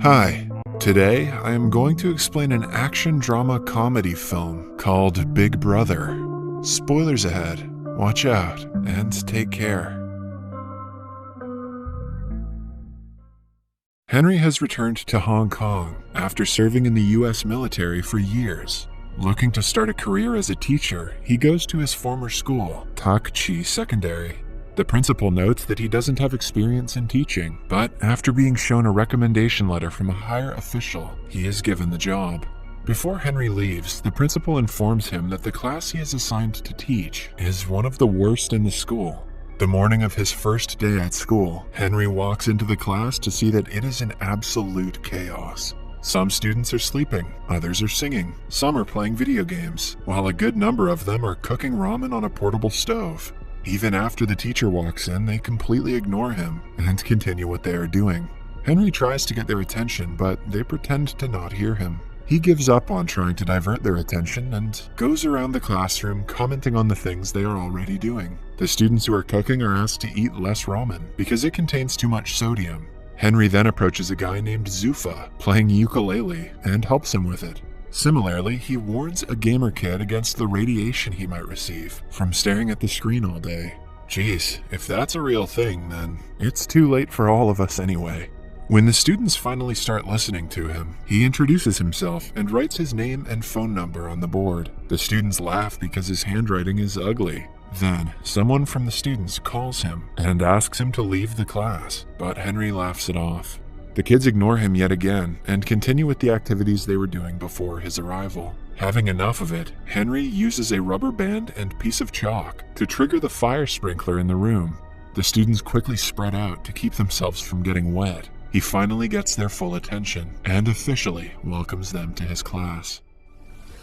Hi, today I am going to explain an action drama comedy film called Big Brother. Spoilers ahead, watch out, and take care. Henry has returned to Hong Kong after serving in the US military for years. Looking to start a career as a teacher, he goes to his former school, Tak Chi Secondary. The principal notes that he doesn't have experience in teaching, but after being shown a recommendation letter from a higher official, he is given the job. Before Henry leaves, the principal informs him that the class he is assigned to teach is one of the worst in the school. The morning of his first day at school, Henry walks into the class to see that it is in absolute chaos. Some students are sleeping, others are singing, some are playing video games, while a good number of them are cooking ramen on a portable stove. Even after the teacher walks in, they completely ignore him and continue what they are doing. Henry tries to get their attention, but they pretend to not hear him. He gives up on trying to divert their attention and goes around the classroom commenting on the things they are already doing. The students who are cooking are asked to eat less ramen because it contains too much sodium. Henry then approaches a guy named Zufa playing ukulele and helps him with it. Similarly, he warns a gamer kid against the radiation he might receive from staring at the screen all day. Geez, if that's a real thing, then it's too late for all of us anyway. When the students finally start listening to him, he introduces himself and writes his name and phone number on the board. The students laugh because his handwriting is ugly. Then, someone from the students calls him and asks him to leave the class, but Henry laughs it off. The kids ignore him yet again and continue with the activities they were doing before his arrival. Having enough of it, Henry uses a rubber band and piece of chalk to trigger the fire sprinkler in the room. The students quickly spread out to keep themselves from getting wet. He finally gets thetheir full attention and officially welcomes them to his class.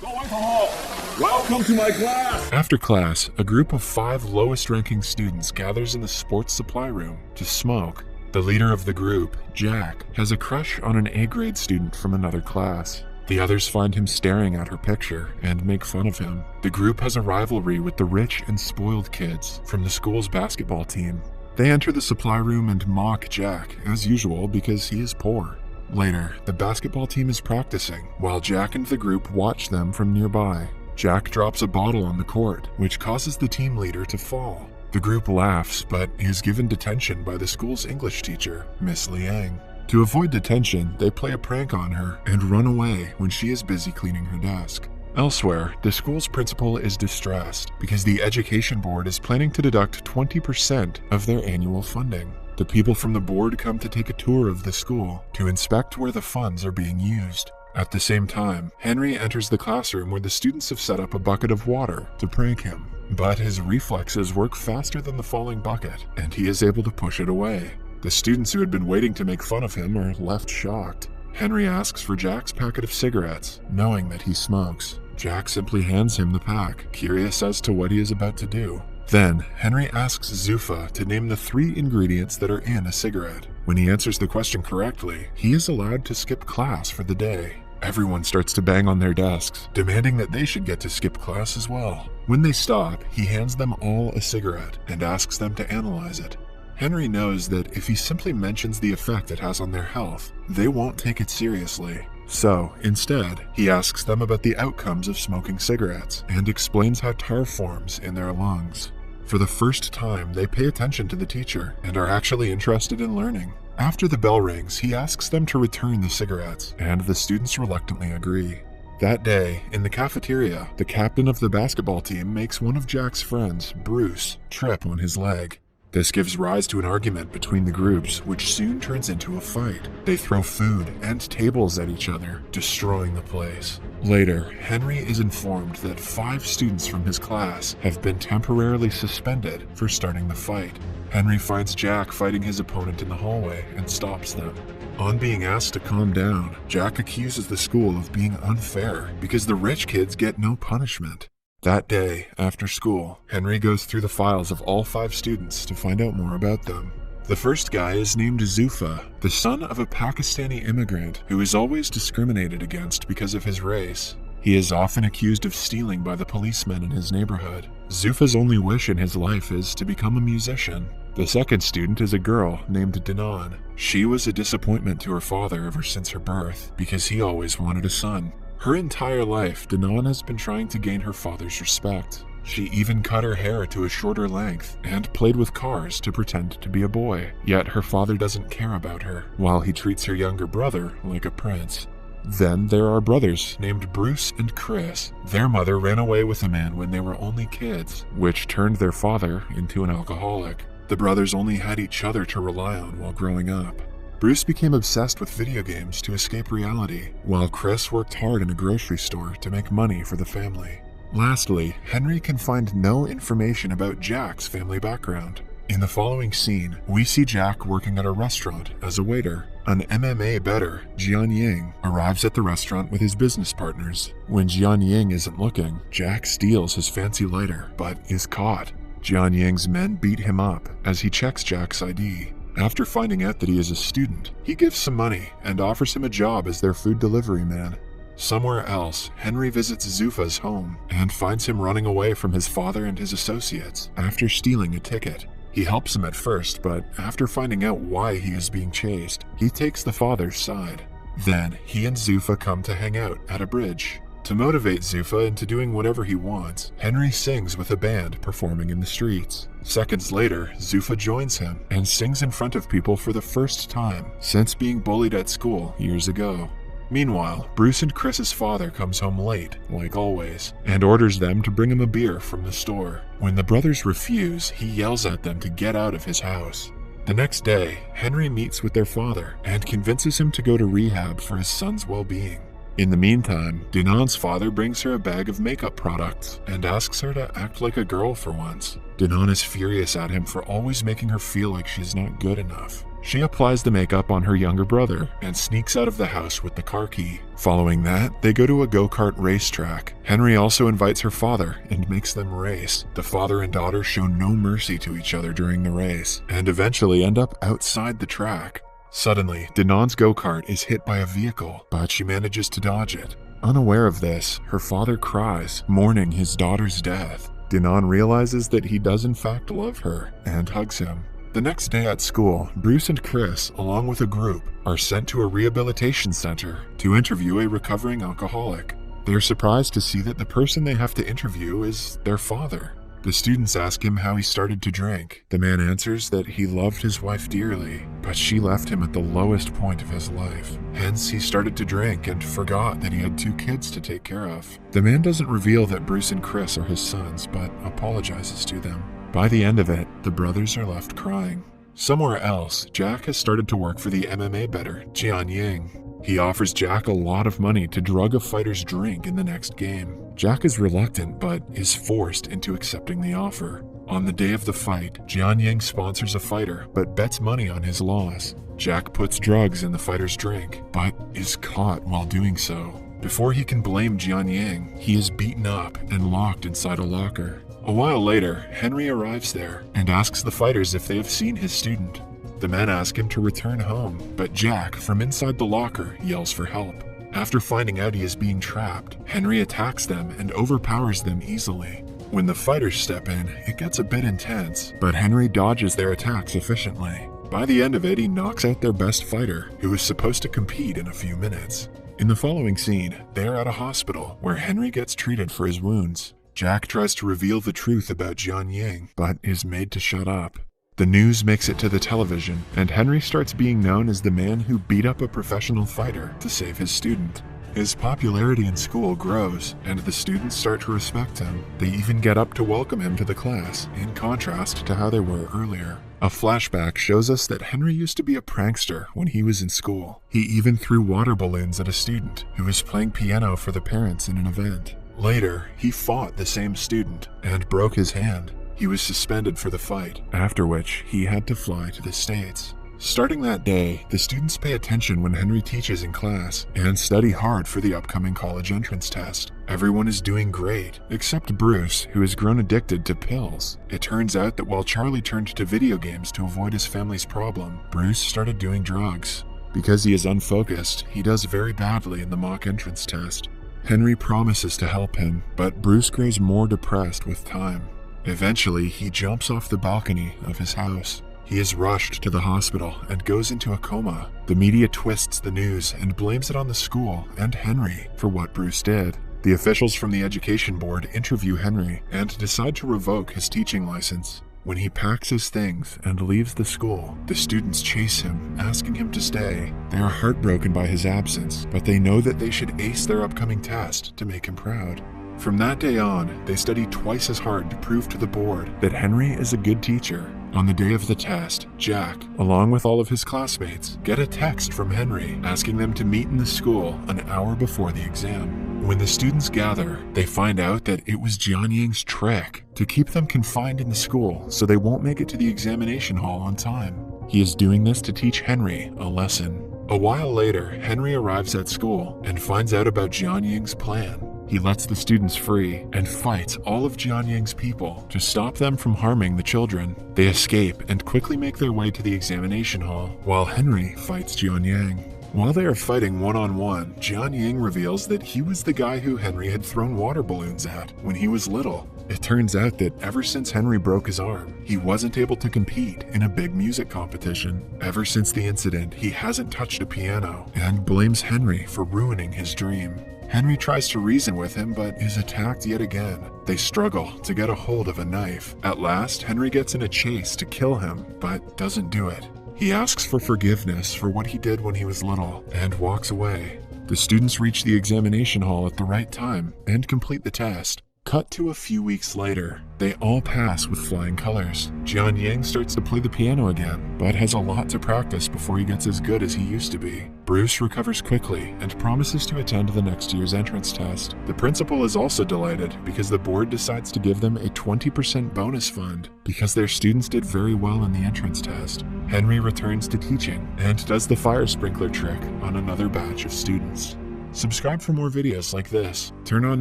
Welcome to my class! After class, a group of 5 lowest-ranking students gathers in the sports supply room to smoke. The leader of the group, Jack, has a crush on an A-grade student from another class. The others find him staring at her picture and make fun of him. The group has a rivalry with the rich and spoiled kids from the school's basketball team. They enter the supply room and mock Jack, as usual, because he is poor. Later, the basketball team is practicing, while Jack and the group watch them from nearby. Jack drops a bottle on the court, which causes the team leader to fall. The group laughs, but is given detention by the school's English teacher, Miss Liang. To avoid detention, they play a prank on her and run away when she is busy cleaning her desk. Elsewhere, the school's principal is distressed because the education board is planning to deduct 20% of their annual funding. The people from the board come to take a tour of the school to inspect where the funds are being used. At the same time, Henry enters the classroom where the students have set up a bucket of water to prank him. But his reflexes work faster than the falling bucket, and he is able to push it away. The students who had been waiting to make fun of him are left shocked. Henry asks for Jack's packet of cigarettes, knowing that he smokes. Jack simply hands him the pack, curious as to what he is about to do. Then, Henry asks Zufa to name the 3 ingredients that are in a cigarette. When he answers the question correctly, he is allowed to skip class for the day. Everyone starts to bang on their desks, demanding that they should get to skip class as well. When they stop, he hands them all a cigarette and asks them to analyze it. Henry knows that if he simply mentions the effect it has on their health, they won't take it seriously. So, instead, he asks them about the outcomes of smoking cigarettes and explains how tar forms in their lungs. For the first time, they pay attention to the teacher and are actually interested in learning. After the bell rings, he asks them to return the cigarettes, and the students reluctantly agree. That day, in the cafeteria, the captain of the basketball team makes one of Jack's friends, Bruce, trip on his leg. This gives rise to an argument between the groups, which soon turns into a fight. They throw food and tables at each other, destroying the place. Later, Henry is informed that 5 students from his class have been temporarily suspended for starting the fight. Henry finds Jack fighting his opponent in the hallway and stops them. On being asked to calm down, Jack accuses the school of being unfair because the rich kids get no punishment. That day, after school, Henry goes through the files of all 5 students to find out more about them. The first guy is named Zufa, the son of a Pakistani immigrant who is always discriminated against because of his race. He is often accused of stealing by the policemen in his neighborhood. Zufa's only wish in his life is to become a musician. The The second student is a girl named Danon. She was a disappointment to her father ever since her birth because he always wanted a son. Her entire life, Danon has been trying to gain her father's respect. She even cut her hair to a shorter length and played with cars to pretend to be a boy. Yet her father doesn't care about her, while he treats her younger brother like a prince. Then there are brothers named Bruce and Chris. Their mother ran away with a man when they were only kids, which turned their father into an alcoholic. The brothers only had each other to rely on while growing up. Bruce became obsessed with video games to escape reality, while Chris worked hard in a grocery store to make money for the family. Lastly, Henry can find no information about Jack's family background. In the following scene, we see Jack working at a restaurant as a waiter. An MMA bettor, Jian Ying, arrives at the restaurant with his business partners. When Jian Ying isn't looking, Jack steals his fancy lighter, but is caught. Jian Ying's men beat him up as he checks Jack's ID. After finding out that he is a student, he gives some money and offers him a job as their food delivery man. Somewhere else, Henry visits Zufa's home and finds him running away from his father and his associates after stealing a ticket. He helps him at first, but after finding out why he is being chased, he takes the father's side. Then, he and Zufa come to hang out at a bridge. To motivate Zufa into doing whatever he wants, Henry sings with a band performing in the streets. Seconds later, Zufa joins him and sings in front of people for the first time since being bullied at school years ago. Meanwhile, Bruce and Chris's father comes home late, like always, and orders them to bring him a beer from the store. When the brothers refuse, he yells at them to get out of his house. The next day, Henry meets with their father and convinces him to go to rehab for his son's well-being. In the meantime, Danon's father brings her a bag of makeup products and asks her to act like a girl for once. Danon is furious at him for always making her feel like she's not good enough. She applies the makeup on her younger brother and sneaks out of the house with the car key. Following that, they go to a go-kart racetrack. Henry also invites her father and makes them race. The father and daughter show no mercy to each other during the race and eventually end up outside the track. Suddenly, Danon's go-kart is hit by a vehicle, but she manages to dodge it. Unaware of this, her father cries, mourning his daughter's death. Danon realizes that he does in fact love her and hugs him. The next day at school, Bruce and Chris, along with a group, are sent to a rehabilitation center to interview a recovering alcoholic. They're surprised to see that the person they have to interview is their father. The students ask him how he started to drink. The man answers that he loved his wife dearly, but she left him at the lowest point of his life. Hence, he started to drink and forgot that he had 2 kids to take care of. The man doesn't reveal that Bruce and Chris are his sons, but apologizes to them. By the end of it, the brothers are left crying. Somewhere else, Jack has started to work for the MMA bettor, Jian Ying. He offers Jack a lot of money to drug a fighter's drink in the next game. Jack is reluctant, but is forced into accepting the offer. On the day of the fight, Jian Ying sponsors a fighter, but bets money on his loss. Jack puts drugs in the fighter's drink, but is caught while doing so. Before he can blame Jian Ying, he is beaten up and locked inside a locker. A while later, Henry arrives there and asks the fighters if they have seen his student. The men ask him to return home, but Jack, from inside the locker, yells for help. After finding out he is being trapped, Henry attacks them and overpowers them easily. When the fighters step in, it gets a bit intense, but Henry dodges their attacks efficiently. By the end of it, he knocks out their best fighter, who is supposed to compete in a few minutes. In the following scene, they are at a hospital where Henry gets treated for his wounds. Jack tries to reveal the truth about Jian Ying, but is made to shut up. The news makes it to the television, and Henry starts being known as the man who beat up a professional fighter to save his student. His popularity in school grows, and the students start to respect him. They even get up to welcome him to the class, in contrast to how they were earlier. A flashback shows us that Henry used to be a prankster when he was in school. He even threw water balloons at a student who was playing piano for the parents in an event. Later, he fought the same student and broke his hand. He was suspended for the fight, after which he had to fly to the States. Starting that day, the students pay attention when Henry teaches in class and study hard for the upcoming college entrance test. Everyone is doing great, except Bruce, who has grown addicted to pills. It turns out that while Charlie turned to video games to avoid his family's problem, Bruce started doing drugs. Because he is unfocused, he does very badly in the mock entrance test. Henry promises to help him, but Bruce grows more depressed with time. Eventually, he jumps off the balcony of his house. He is rushed to the hospital and goes into a coma. The media twists the news and blames it on the school and Henry for what Bruce did. The officials from the education board interview Henry and decide to revoke his teaching license. When he packs his things and leaves the school, the students chase him, asking him to stay. They are heartbroken by his absence, but they know that they should ace their upcoming test to make him proud. From that day on, they study twice as hard to prove to the board that Henry is a good teacher. On the day of the test, Jack, along with all of his classmates, get a text from Henry asking them to meet in the school an hour before the exam. When the students gather, they find out that it was Jianying's trick to keep them confined in the school so they won't make it to the examination hall on time. He is doing this to teach Henry a lesson. A while later, Henry arrives at school and finds out about Jianying's plan. He lets the students free and fights all of Jianying's people to stop them from harming the children. They escape and quickly make their way to the examination hall, while Henry fights Jianying. While they are fighting one-on-one, Jianying reveals that he was the guy who Henry had thrown water balloons at when he was little. It turns out that ever since Henry broke his arm, he wasn't able to compete in a big music competition. Ever since the incident, he hasn't touched a piano and blames Henry for ruining his dream. Henry tries to reason with him, but is attacked yet again. They struggle to get a hold of a knife. At last, Henry gets in a chase to kill him, but doesn't do it. He asks for forgiveness for what he did when he was little and walks away. The students reach the examination hall at the right time and complete the test. Cut to a few weeks later, they all pass with flying colors. Jianying starts to play the piano again, but has a lot to practice before he gets as good as he used to be. Bruce recovers quickly and promises to attend the next year's entrance test. The principal is also delighted because the board decides to give them a 20% bonus fund because their students did very well in the entrance test. Henry returns to teaching and does the fire sprinkler trick on another batch of students. Subscribe for more videos like this, turn on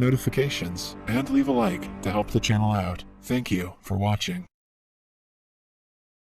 notifications, and leave a like to help the channel out. Thank you for watching.